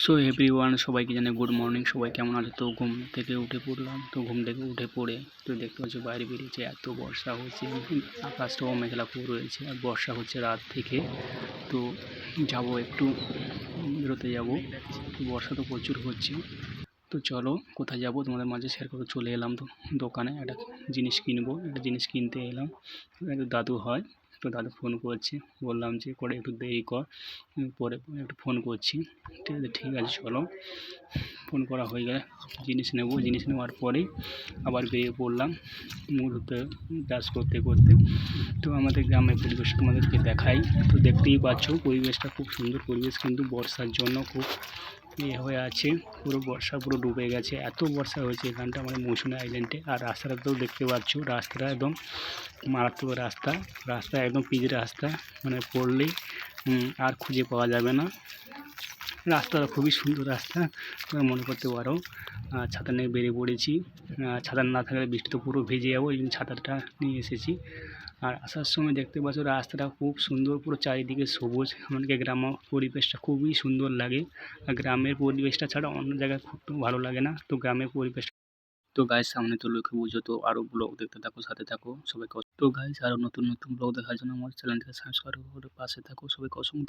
So everyone, সবাইকে জানাই good morning. সবাই কেমন আছে? তো ঘুম থেকে উঠে পড়লাম। তো ঘুম থেকে উঠে পড়ে তো দেখতে পাচ্ছি বাইরে বেরিয়েছে, এত বর্ষা হচ্ছে, আকাশটাও মেঘলা করে রয়েছে আর বর্ষা হচ্ছে রাত থেকে। তো যাব একটু বেরোতে যাব, তো বর্ষা তো প্রচুর হচ্ছে। তো চলো কোথায় যাব তোমাদের মাঝে শেয়ার করে চলে এলাম। তো দোকানে একটা জিনিস কিনবো, একটা জিনিস কিনতে এলাম। একটু দাদু হয়, তো দাদু ফোন করছে, বললাম যে করে একটু দেরি কর, পরে একটু ফোন করছি। ঠিক আছে চলো। ফোন করা হয়ে গেলে জিনিস নেব, জিনিস নেওয়ার পরেই আবার বেরিয়ে পড়লাম মুখ ধুতে ব্রাশ করতে করতে। তো আমাদের গ্রামের পরিবেশ তোমাদেরকে দেখাই। তো দেখতেই পাচ্ছ পরিবেশটা খুব সুন্দর পরিবেশ, কিন্তু বর্ষার জন্য খুব হয়ে আছে। পুরো বর্ষা পুরো ডুবে গেছে, এত বর্ষা হয়েছে এখানটা মানে মৌসুমী আইল্যান্ডে। আর রাস্তাটা তো দেখতে পাচ্ছ, রাস্তাটা একদম মারাত্মক রাস্তা, রাস্তা একদম পিচ রাস্তা, মানে পড়লেই আর খুঁজে পাওয়া যাবে না। রাস্তাটা খুবই সুন্দর রাস্তা, তোমরা মনে করতে পারো। ছাতা নিয়ে বেরিয়ে পড়েছি, ছাতা না থাকলে বৃষ্টিতে পুরো ভিজে যাবো, এই জন্য ছাতাটা নিয়ে এসেছি। আর আসার সময় দেখতে পাচ্ছ রাস্তাটা খুব সুন্দর, পুরো চারিদিকে সবুজ। আমাদেরকে গ্রাম পরিবেশটা খুবই সুন্দর লাগে, আর গ্রামের পরিবেশটা ছাড়া অন্য জায়গায় খুব ভালো লাগে না। তো গ্রামের পরিবেশ। তো গাইস, সামনে তো লক্ষ্মী পুজো, তো আরও ব্লগ দেখতে থাকো, সাথে থাকো সবাইকে। তো গাইস, আরও নতুন নতুন ব্লগ দেখার জন্য আমার চ্যানেলটিকে সাবস্ক্রাইব করে পাশে থাকো। সবাইকে অসংখ্য